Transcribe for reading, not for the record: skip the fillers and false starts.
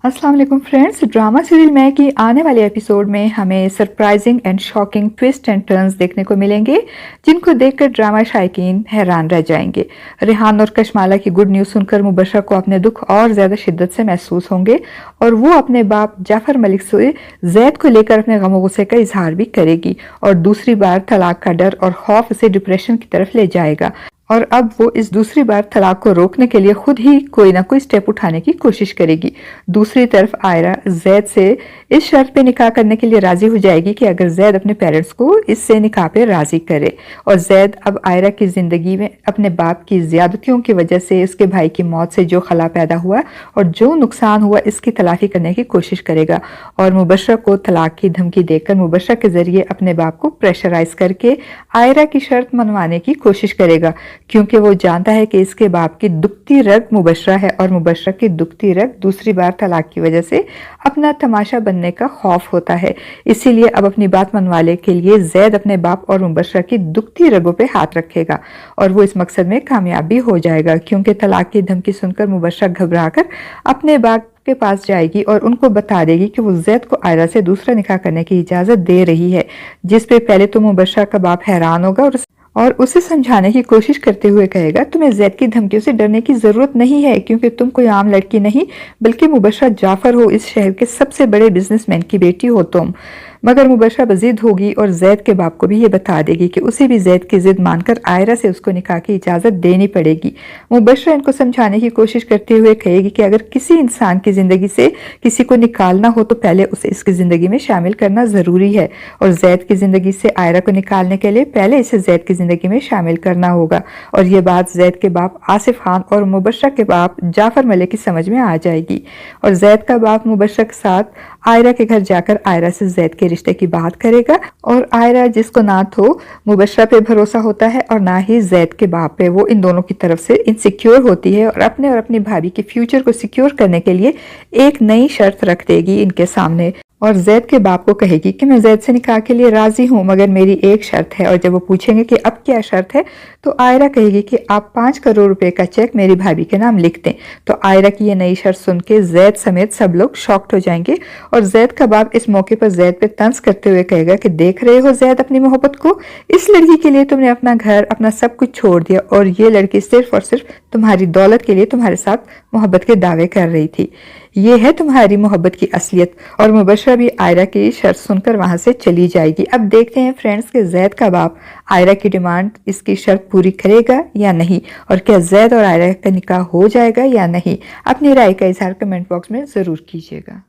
अस्सलाम वालेकुम friends. Drama serial मैं की आने वाले एपिसोड में हमें surprising and shocking twist and turns देखने को मिलेंगे, जिनको देखकर ड्रामा शायकीन हैरान रह जाएंगे। रेहान और कशमाला की गुड न्यूज़ सुनकर मुबशरा को अपने दुख और ज़्यादा शिद्दत से महसूस होंगे और वो अपने बाप जाफर मलिक से जैद को लेकर अपने गम गुस्से का इजहार भी करेगी और दूसरी बार तलाक का डर और खौफ उसे डिप्रेशन की तरफ ले जाएगा और अब वो इस दूसरी बार तलाक को रोकने के लिए खुद ही कोई ना कोई स्टेप उठाने की कोशिश करेगी। दूसरी तरफ आयरा जैद से इस शर्त पे निकाह करने के लिए राजी हो जाएगी कि अगर जैद अपने पेरेंट्स को इससे निकाह पे राजी करे। और जैद अब आयरा की जिंदगी में अपने बाप की ज्यादतियों की वजह से, उसके भाई की मौत से जो खला पैदा हुआ और जो नुकसान हुआ, इसकी तलाफी करने की कोशिश करेगा और मुबशरा को तलाक की धमकी देकर मुबशरा के जरिए अपने बाप को प्रेशराइज करके आयरा की शर्त मनवाने की कोशिश करेगा, क्योंकि वो जानता है कि इसके बाप की दुखती रग मुबशरा है और मुबशरा की दुखती रग दूसरी बार तलाक की वजह से अपना तमाशा बनने का खौफ होता है। इसीलिए अब अपनी बात मनवाने के लिए जैद अपने बाप और मुबशरा की दुखती रगों पे हाथ रखेगा और वो इस मकसद में कामयाब भी हो जाएगा, क्योंकि तलाक की धमकी सुनकर मुबशरा घबराकर अपने बाप के पास जाएगी और उनको बता देगी कि वो जैद को आयरा से दूसरा निकाह करने की इजाजत दे रही है, जिस पे पहले तो मुबशरा का बाप हैरान होगा और उसे समझाने की कोशिश करते हुए कहेगा, तुम्हें जैद की धमकियों से डरने की जरूरत नहीं है, क्योंकि तुम कोई आम लड़की नहीं बल्कि मुबशरा जाफर हो, इस शहर के सबसे बड़े बिजनेसमैन की बेटी हो तुम। मगर मुबशरा बजीद होगी और जैद के बाप को भी ये बता देगी कि उसे भी जैद की जिद मानकर आयरा से उसको निकाह की इजाजत देनी पड़ेगी। मुबशरा इनको समझाने की कोशिश करते हुए कहेगी कि अगर किसी इंसान की जिंदगी से किसी को निकालना हो तो पहले उसे इसकी जिंदगी में शामिल करना जरूरी है और जैद की जिंदगी से आयरा को निकालने के लिए पहले इसे जैद की जिंदगी में शामिल करना होगा। और ये बात जैद के बाप आसिफ खान और मुबशरा के बाप जाफर मलिक की समझ में आ जाएगी और जैद का बाप मुबशरा के साथ आयरा के घर जाकर आयरा से जैद के रिश्ते की बात करेगा और आयरा, जिसको ना तो मुबशरा पे भरोसा होता है और ना ही जैद के बाप पे, वो इन दोनों की तरफ से इनसिक्योर होती है और अपने और अपनी भाभी के फ्यूचर को सिक्योर करने के लिए एक नई शर्त रख देगी इनके सामने और जैद के बाप को कहेगी कि मैं जैद से निकाह के लिए राजी हूँ, मगर मेरी एक शर्त है। और जब वो पूछेंगे कि अब क्या शर्त है तो आयरा कहेगी कि आप 5 करोड़ रुपए का चेक मेरी भाभी के नाम लिख दें। तो आयरा की ये नई शर्त सुन के जैद समेत सब लोग शॉक्ड हो जाएंगे और जैद का बाप इस मौके पर जैद पे तंज करते हुए कहेगा कि देख रहे हो जैद अपनी मोहब्बत को, इस लड़की के लिए तुमने अपना घर अपना सब कुछ छोड़ दिया और ये लड़की सिर्फ और सिर्फ तुम्हारी दौलत के लिए तुम्हारे साथ मोहब्बत के दावे कर रही थी। ये है तुम्हारी मोहब्बत की असलियत। और मुबशरा भी आयरा की शर्त सुनकर वहां से चली जाएगी। अब देखते हैं फ्रेंड्स कि जैद का बाप आयरा की डिमांड, इसकी शर्त पूरी करेगा या नहीं और क्या जैद और आयरा का निकाह हो जाएगा या नहीं। अपनी राय का इजहार कमेंट बॉक्स में जरूर कीजिएगा।